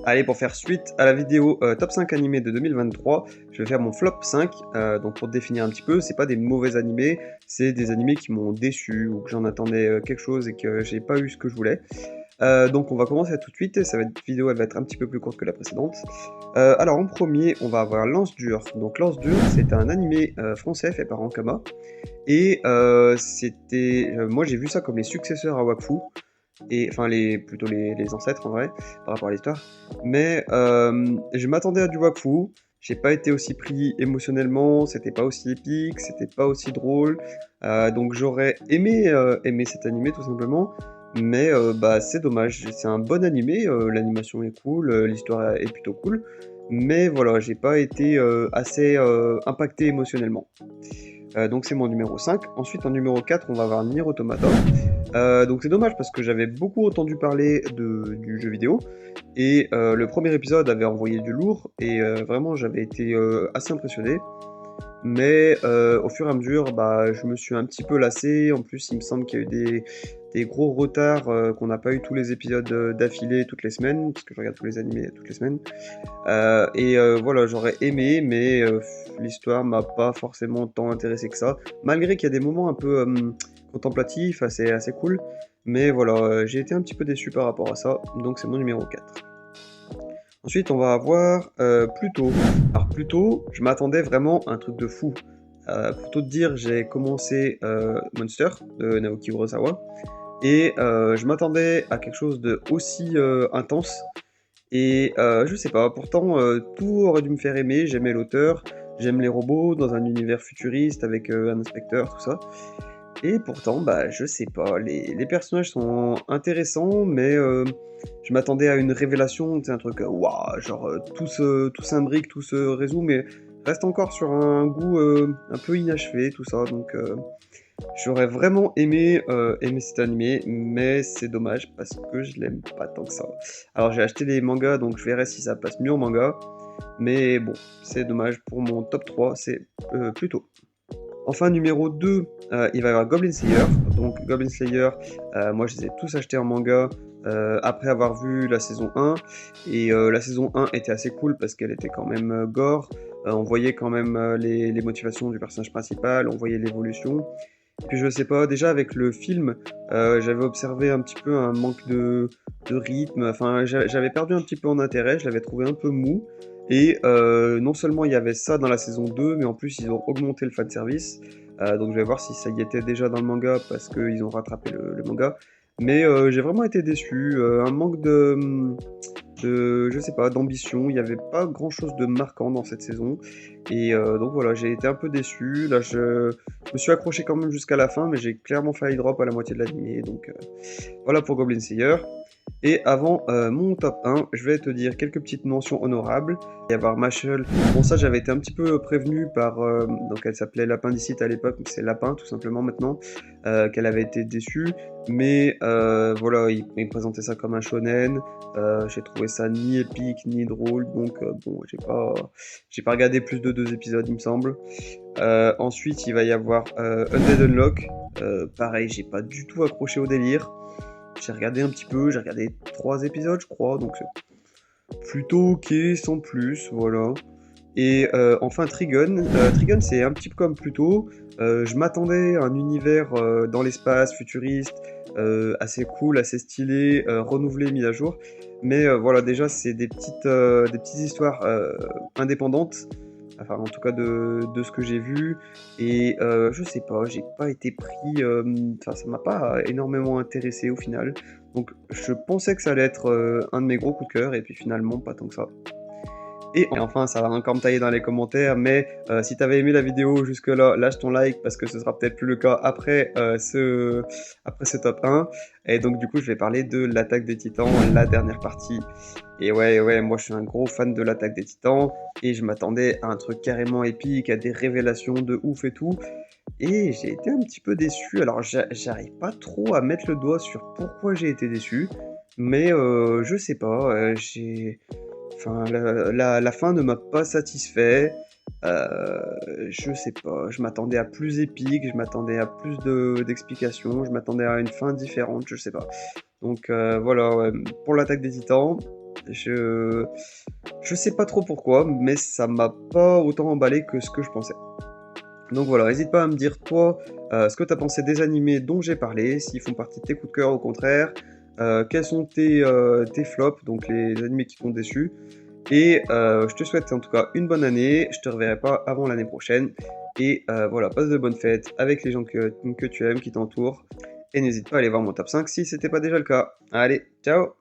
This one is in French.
Allez, pour faire suite à la vidéo top 5 animés de 2023, je vais faire mon flop 5. Donc pour définir un petit peu, c'est pas des mauvais animés, c'est des animés qui m'ont déçu ou que j'en attendais quelque chose et que j'ai pas eu ce que je voulais. Donc on va commencer tout de suite, cette vidéo elle va être un petit peu plus courte que la précédente. Alors en premier, on va avoir Lance Dur. Donc Lance Dur, c'est un animé français fait par Ankama. Et moi j'ai vu ça comme les successeurs à Wakfu et enfin plutôt les ancêtres en vrai par rapport à l'histoire, mais je m'attendais à du Wakfu, j'ai pas été aussi pris émotionnellement, c'était pas aussi épique, c'était pas aussi drôle, donc j'aurais aimé cet animé tout simplement, mais bah c'est dommage, c'est un bon animé, l'animation est cool, l'histoire est plutôt cool, mais voilà, j'ai pas été assez impacté émotionnellement. Donc c'est mon numéro 5. Ensuite en numéro 4 on va avoir Nier Automata. Donc c'est dommage parce que j'avais beaucoup entendu parler du jeu vidéo et le premier épisode avait envoyé du lourd et vraiment j'avais été assez impressionné. Mais au fur et à mesure, bah, je me suis un petit peu lassé. En plus, il me semble qu'il y a eu des gros retards, qu'on n'a pas eu tous les épisodes d'affilée toutes les semaines, parce que je regarde tous les animés toutes les semaines. Voilà, j'aurais aimé, mais l'histoire m'a pas forcément tant intéressé que ça. Malgré qu'il y a des moments un peu contemplatifs, assez cool. Mais voilà, j'ai été un petit peu déçu par rapport à ça, donc c'est mon numéro 4. Ensuite, on va avoir Pluto. Alors Pluto, je m'attendais vraiment à un truc de fou. Pour tout te dire, j'ai commencé Monster de Naoki Urasawa et je m'attendais à quelque chose de aussi intense. Et je sais pas, pourtant tout aurait dû me faire aimer. J'aimais l'auteur, j'aime les robots dans un univers futuriste avec un inspecteur, tout ça. Et pourtant, bah, je sais pas, les personnages sont intéressants, mais je m'attendais à une révélation, c'est un truc, waouh, genre tout s'imbrique, tout se résout, mais reste encore sur un goût un peu inachevé, tout ça, donc j'aurais vraiment aimé cet animé, mais c'est dommage parce que je l'aime pas tant que ça. Alors j'ai acheté les mangas, donc je verrai si ça passe mieux en manga, mais bon, c'est dommage pour mon top 3, c'est plutôt. Enfin, numéro 2, il va y avoir Goblin Slayer. Donc, Goblin Slayer, moi je les ai tous achetés en manga après avoir vu la saison 1. Et la saison 1 était assez cool parce qu'elle était quand même gore. On voyait quand même les motivations du personnage principal, on voyait l'évolution. Et puis je sais pas, déjà avec le film, j'avais observé un petit peu un manque de rythme. Enfin, j'avais perdu un petit peu en intérêt, je l'avais trouvé un peu mou. Et non seulement il y avait ça dans la saison 2, mais en plus ils ont augmenté le fanservice. Donc je vais voir si ça y était déjà dans le manga parce qu'ils ont rattrapé le manga. Mais j'ai vraiment été déçu. Un manque je sais pas, d'ambition. Il n'y avait pas grand chose de marquant dans cette saison. Et donc voilà, j'ai été un peu déçu. Là, je me suis accroché quand même jusqu'à la fin, mais j'ai clairement failli drop à la moitié de l'animé. Donc voilà pour Goblin Slayer. Et avant mon top 1, je vais te dire quelques petites mentions honorables. Il va y avoir Machel. Bon, ça, j'avais été un petit peu prévenu par. Donc, elle s'appelait Lapindicite à l'époque, mais c'est Lapin tout simplement maintenant. Qu'elle avait été déçue. Mais voilà, il présentait ça comme un shonen. J'ai trouvé ça ni épique ni drôle. Donc, bon, j'ai pas regardé plus de 2 épisodes, il me semble. Ensuite, il va y avoir Undead Unlock. Pareil, j'ai pas du tout accroché au délire. J'ai regardé un petit peu, j'ai regardé 3 épisodes, je crois, donc c'est plutôt ok, sans plus, voilà. Et enfin Trigun. Trigun, c'est un petit peu comme Pluto. Je m'attendais à un univers dans l'espace, futuriste, assez cool, assez stylé, renouvelé, mis à jour. Mais voilà, déjà, c'est des petites histoires indépendantes. Enfin, en tout cas, de ce que j'ai vu. Et je sais pas, j'ai pas été pris. Enfin, ça m'a pas énormément intéressé au final. Donc, je pensais que ça allait être un de mes gros coups de cœur. Et puis finalement, pas tant que ça. Et enfin, ça va encore me tailler dans les commentaires, mais si t'avais aimé la vidéo jusque-là, lâche ton like parce que ce sera peut-être plus le cas après ce top 1. Et donc du coup, je vais parler de l'attaque des Titans, la dernière partie. Et ouais, moi je suis un gros fan de l'attaque des Titans et je m'attendais à un truc carrément épique, à des révélations de ouf et tout. Et j'ai été un petit peu déçu. Alors j'arrive pas trop à mettre le doigt sur pourquoi j'ai été déçu, mais je sais pas, Enfin, la fin ne m'a pas satisfait. Je sais pas, je m'attendais à plus épique, je m'attendais à plus d'explications, je m'attendais à une fin différente, je sais pas. Donc voilà, ouais, pour l'attaque des Titans, Je sais pas trop pourquoi, mais ça m'a pas autant emballé que ce que je pensais. Donc voilà, n'hésite pas à me dire toi ce que tu as pensé des animés dont j'ai parlé, s'ils font partie de tes coups de cœur au contraire, quels sont tes flops, donc les animés qui t'ont déçu. Et je te souhaite en tout cas une bonne année, je te reverrai pas avant l'année prochaine. Et voilà, passe de bonnes fêtes avec les gens que tu aimes, qui t'entourent. Et n'hésite pas à aller voir mon top 5 si c'était pas déjà le cas. Allez, ciao!